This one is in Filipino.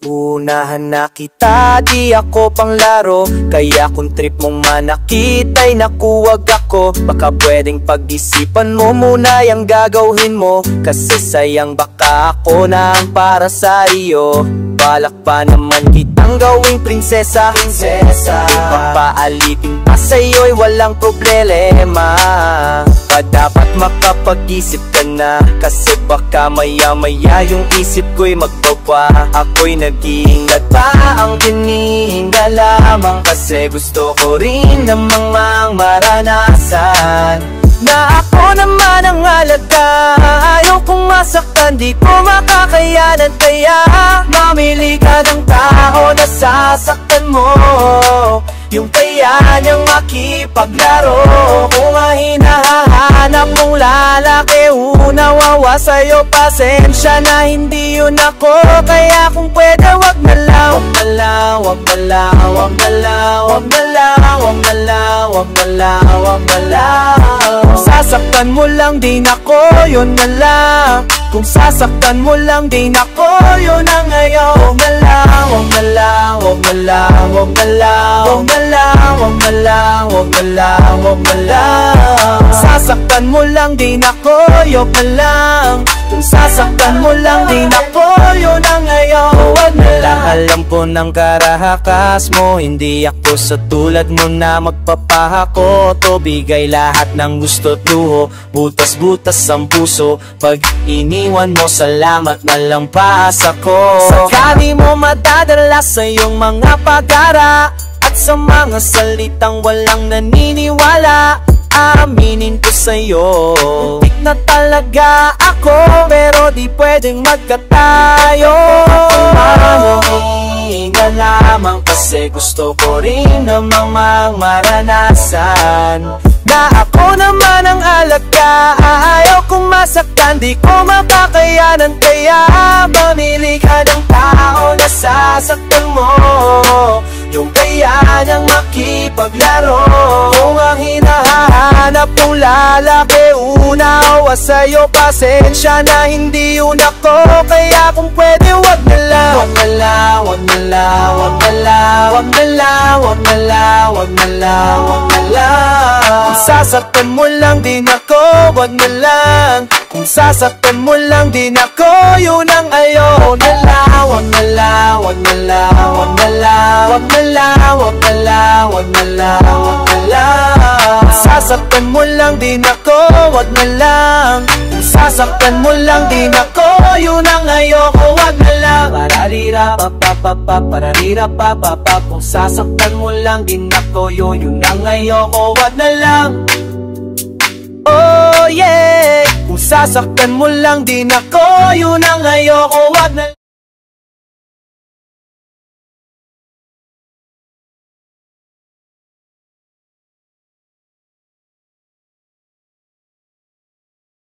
Unahan na kita, di ako panglaro. Kaya kung trip mong manakit ay naku, wag ako. Baka pwedeng pag-isipan mo muna yung gagawin mo, kasi sayang baka ako na ang para sa iyo. Balak pa naman kitang gawing prinsesa, papaalitin pa sa'yo'y walang problema. Dapat makapag-isip ka na, kasi baka maya-maya yung isip ko'y magbawa. Ako'y nag-iingat pa, ang hinihinga lamang, kasi gusto ko rin namang maranasan na ako naman ang alaga. Ayaw kong masaktan, di ko makakayanan, kaya mamili ka ng tao na sasaktan mo, yung kaya niyang makipaglaro. Kung ang hinahanap mong lalaki, unawawa sa'yo, pasensya na hindi yun ako. Kaya kung pwede, wag na lang, wag na lang, wag na lang, wag na lang, wag na lang, wag na lang, wag na lang, wag na lang. Kung sasaktan mo lang din ako, yun na lang. Kung sasaktan mo lang din ako, yun ang ngayon. Wag na lang, wag na lang, wag na lang, wag na lang, wag na lang, wag na lang, wag na lang, wag na lang. Kung sasaktan mo lang din ako, yun na lang. Kung sasaktan mo lang din ako, yun ang ngayon. Wag na lang. Alam ko ng karahakas mo, hindi ako sa tulad mo na magpapahako. To bigay lahat ng gusto't luho, butas-butas ang puso. Pag iniwan mo, salamat na lang paas ako. Saka di mo madadala sa iyong mga pag-ara, at sa mga salitang walang naniniwala. Aminin ko sa'yo, muntik na talaga ako, pero di pwedeng magkatayo. Mahihinga lamang, kasi gusto ko rin namang maranasan na ako naman ang alaga. Ayaw kong masaktan, di ko makakayanan, kaya mamili ka ng tao na sasaktan mo, yung kaya niyang makipaglaro. Kung ang hinahanap mong lalaki, unawa sa'yo, pasensya na hindi yun ako. Kaya kung pwede, wag na lang, wag na lang, wag na lang, wag na lang, wag na lang, wag na lang, wag na lang, wag na lang. Kung sasaktan mo lang din ako, wag na lang. Kung sasaktan mo lang din ako, yun ang ayaw. Wag na lang, wag na lang, wag na lang, wag na lang, wag na lang, wag na lang, wag na lang, wag na lang. Kung sasaktan mo lang din ako, wag na lang. Kung sasaktan mo lang din ako, yun ang ayoko. Wag na lang. Pararira pa pa pa pa, pararira pa pa pa. Kung sasaktan mo lang din ako, yun ang ayoko. Wag na lang. Oh yeah. Kung sasaktan mo lang din ako, yun ang ayoko. Wag na lang.